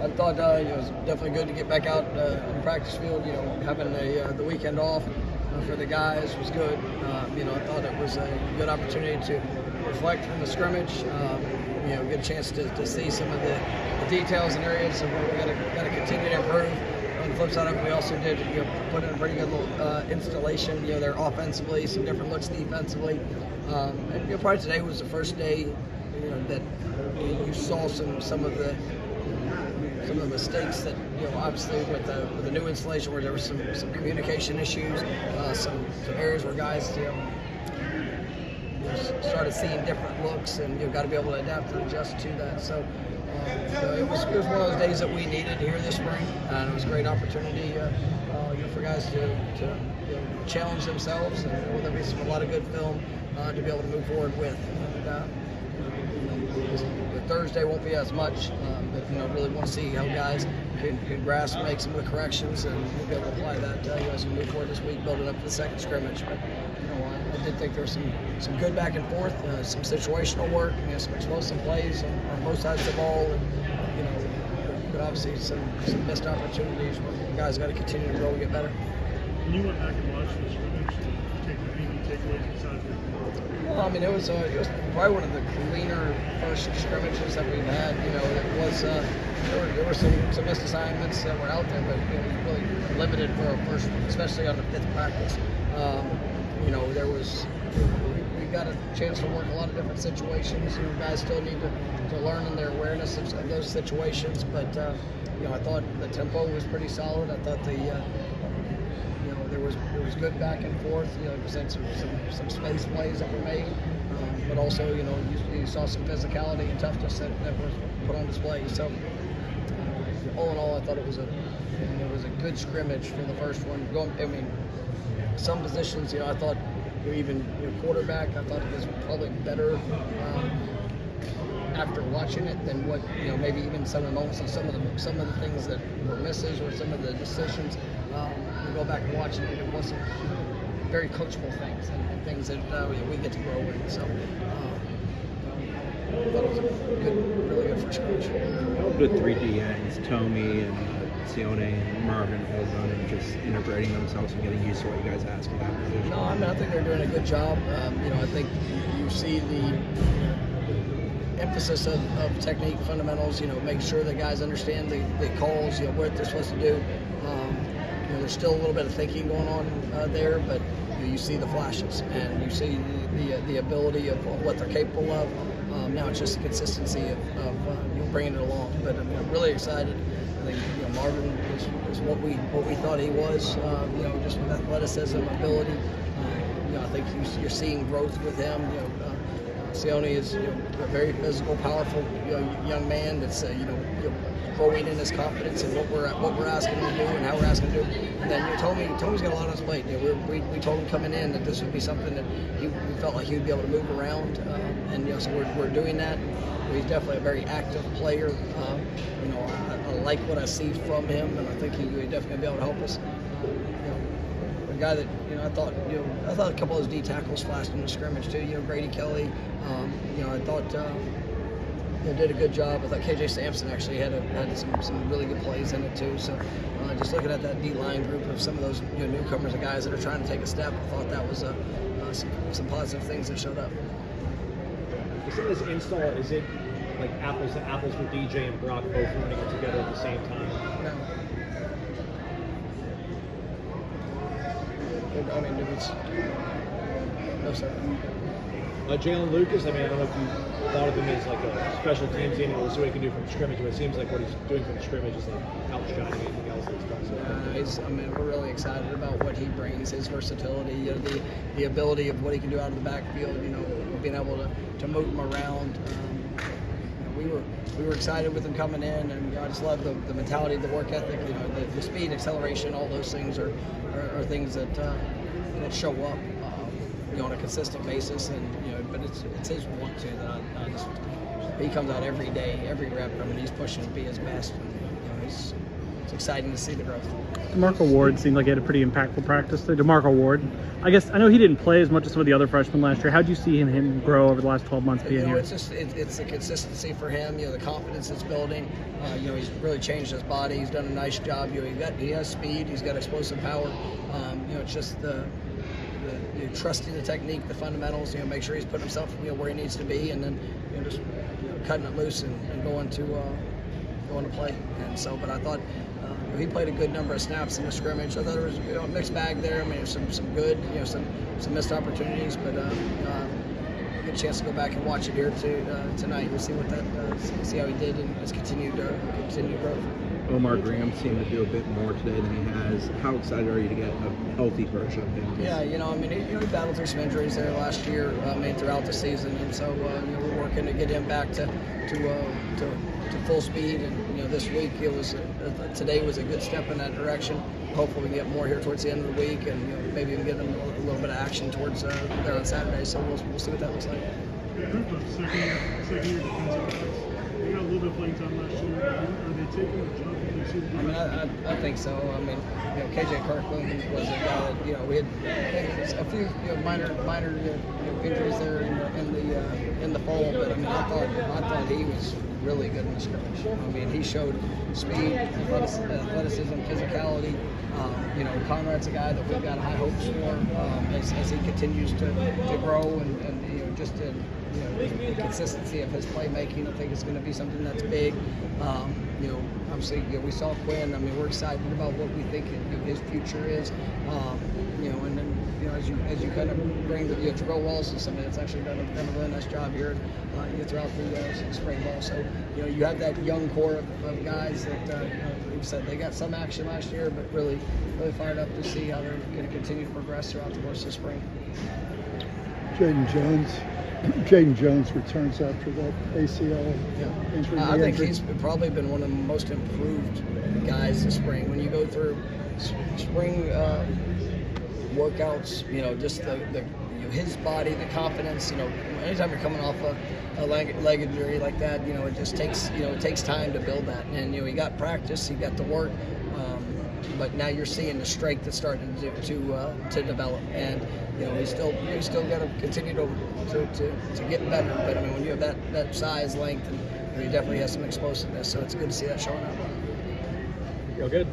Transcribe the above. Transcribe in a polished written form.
I thought it was definitely good to get back out on the practice field. Having the weekend off for the guys was good. I thought it was a good opportunity to reflect from the scrimmage. Get a chance to see some of the details and areas of where we got to continue to improve. On the flip side of it, we also did put in a pretty good little installation. There offensively, some different looks defensively. And probably today was the first day that you saw some of the mistakes that obviously with the new installation where there was some communication issues, some areas where guys started seeing different looks, and got to be able to adapt and adjust to that. So it was one of those days that we needed here this spring, and it was a great opportunity for guys to challenge themselves, and there'll be a lot of good film to be able to move forward with. The Thursday won't be as much, but really want to see how guys can grasp, make some of the corrections, and we'll be able to apply that as we move forward this week, building up to the second scrimmage. But I did think there was some good back and forth, some situational work, some explosive plays on both sides of the ball, and but obviously some missed opportunities where guys got to continue to grow and get better. When you went back and watched the scrimmage, takeaways besides your well, it was probably one of the cleaner first scrimmages that we've had. It was there were some missed assignments that were out there, but really limited for our first, especially on the fifth practice. There was we got a chance to work a lot of different situations. Guys still need to learn in their awareness of those situations, but I thought the tempo was pretty solid. I thought there was good back and forth. Presented some space plays that were made, but also you saw some physicality and toughness that was put on display. So all in all, I thought it was a good scrimmage for the first one. Some positions, I thought even quarterback, I thought it was probably better after watching it than what maybe even some of the moments and some of the things that were misses or some of the decisions. You go back and watch it, it wasn't very coachable things and things that we get to grow in. So I thought it was a really good first coach. How good 3D ends, Tommy and Sione and Marvin all done and just integrating themselves and getting used to what you guys ask in that position? No, I think they're doing a good job. I think you see the emphasis of technique fundamentals, make sure that guys understand the calls, what they're supposed to do. There's still a little bit of thinking going on there, but you see the flashes and you see the ability of what they're capable of. Now it's just the consistency of bringing it along. But I'm really excited. I think Marvin is what we thought he was. Just with athleticism, ability. I think you're seeing growth with him. Sione is a very physical, powerful young man that's growing in his confidence and what we're asking him to do and how we're asking him to do. And then Tommy's got a lot on his plate. We told him coming in that this would be something that we felt like he would be able to move around, and so we're doing that. He's definitely a very active player. I like what I see from him, and I think he would definitely be able to help us. A guy that I thought a couple of those D tackles flashed in the scrimmage too. Grady Kelly, I thought did a good job. I thought KJ Sampson actually had some really good plays in it too. So just looking at that D line group of some of those newcomers and guys that are trying to take a step, I thought that was some positive things that showed up. Is this install? Is it like apples to apples with DJ and Brock both running it together at the same time? No. No, sir. Jaylin Lucas, I don't know if you thought of him as like a special teams unit. We'll see what he can do from the scrimmage, but it seems like what he's doing from the scrimmage is like outshining anything else that's done. We're really excited about what he brings, his versatility, the ability of what he can do out of the backfield, being able to move him around. We were excited with him coming in, and I just love the mentality, the work ethic, the speed, acceleration, all those things are things that show up on a consistent basis, and but it's his want to that I just he comes out every day, every rep. He's pushing to be his best. And, it's exciting to see the growth. DeMarco Ward seemed like he had a pretty impactful practice today. DeMarco Ward, I guess, I know he didn't play as much as some of the other freshmen last year. How did you see him grow over the last 12 months being here? It's just it's the consistency for him. The confidence it's building. He's really changed his body. He's done a nice job. He has speed. He's got explosive power. It's just the trusting the technique, the fundamentals. Make sure he's putting himself where he needs to be, and then just cutting it loose and going to play. And so, but I thought. He played a good number of snaps in the scrimmage. I thought there was a mixed bag there. I mean, some good, some missed opportunities, but a good chance to go back and watch it here tonight and see see how he did and his continued growth. Omar Graham seemed to do a bit more today than he has. How excited are you to get a healthy version of him? Yeah, he battled through some injuries there last year, throughout the season, and so we're working to get him back to full speed. And this week today was a good step in that direction. Hopefully we can get more here towards the end of the week, and maybe even get him a little bit of action towards there on Saturday. So we'll see what that looks like. Yeah, I heard the second year defensive backs. They got a little bit of playing time last year. Are they taking the jump? I think so. KJ Kirkland was a guy that we had a few minor injuries there in the fall, but I thought he was really good in the scrimmage. He showed speed, athleticism, physicality. Conrad's a guy that we've got high hopes for as he continues to grow and just the consistency of his playmaking. I think it's going to be something that's big. Obviously, we saw Quinn. We're excited about what we think his future is. And then as you kind of bring Terrell Wallace is somebody that's actually done a really nice job here throughout the spring ball. So you have that young core of guys that like you said, they got some action last year, but really fired up to see how they're going to continue to progress throughout the course of spring. Jaden Jones returns after that ACL injury. I think he's probably been one of the most improved guys this spring. When you go through spring workouts, just his body, the confidence. Anytime you're coming off a leg injury like that, it just takes time to build that. And he got practice, he got to work. But now you're seeing the strength that's starting to develop, and he's still got to continue to get better. But when you have that size, length, and he definitely has some explosiveness, so it's good to see that showing up. Real good.